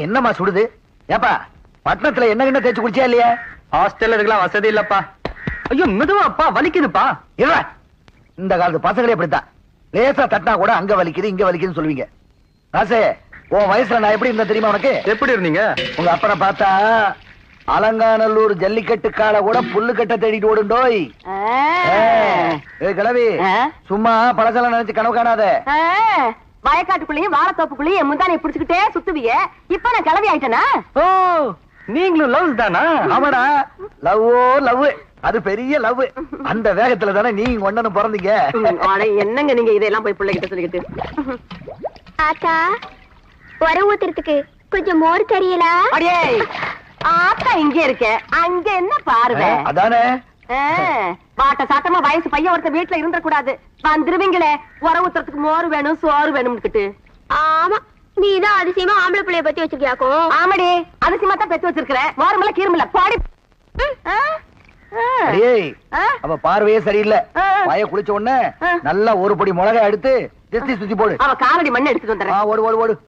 என்னம்மா சுடுது? ஏப்பா பட்டணத்துல என்ன தேய்ச்சி குடிச்சியா இல்லையா? ஹாஸ்டல்ல இதுக்கெல்லாம் வசதி இல்லப்பா. ஐயோ மெதுவாப்பா, வலிக்குதுப்பா. இல்ல இந்த காலத்து பசங்களே அப்படித்தான். லேசா தட்டினா கூட அங்க வலிக்குது இங்க வலிக்குதுன்னு சொல்லுவீங்க. ராசே, உன் வயசுல நான் எப்படி இருந்தேன் தெரியுமா உனக்கு? எப்படி இருந்தீங்க? உங்க அப்பனை பார்த்தா அலங்காநல்லூர் ஜல்லிக்கட்டு கால கூட புல்லு கட்ட தேடிட்டு ஓடுண்டோய். கிளவி சும்மா பழசெல்லாம் நினைச்சு கனவு காணாத. வயக்காட்டுக்குள்ளேயும் வாழைத்தோப்புக்குள்ளேயும் முந்தானை புடிச்சுக்கிட்டே சுத்துவியே. இப்ப நான் கிளவி ஆயிட்டேனா? ஓ, நீங்களும் லவ் தானா? ஆமாடா, லவ்வோ லவ். அது பெரிய லவ். அந்த வேகத்துல தானே நீங்க ஒண்ணு பிறந்தீங்க. என்னங்க நீங்க இதெல்லாம் போய் பிள்ளைகிட்ட சொல்லிக்கிட்டு. ஆத்தா, உர ஊத்துறதுக்கு கொஞ்சம் மோர் தெரியலா? அடே ஆத்தா இங்க இருக்க, அங்க என்ன பார்வை? அதானே பாட்ட சாட்டமா வயசு பையன் ஒருத்த வீட்டுல இருந்த கூடாது. வந்துருவீங்களே உர ஊத்துறதுக்கு மோர் வேணும் சோறு வேணும்னு. ஆமா, நீதான் அதிசயமா ஆம்பளை பிள்ளைய பத்தி வச்சிருக்கியாக்கும். ஆமாடி, அதிசயமா தான் பெத்து வச்சிருக்கிற. மோரமல்ல கீரமல்ல பாடி. அவ பார்வையே சரியில்லை. வாய குளிச்ச உடனே நல்லா ஒரு பொடி மிளகாய் எடுத்து சுத்தி போடு. அவ காலடி மண்ணை எடுத்துட்டு வந்துடுறேன். ஓடு ஓடு ஓடு.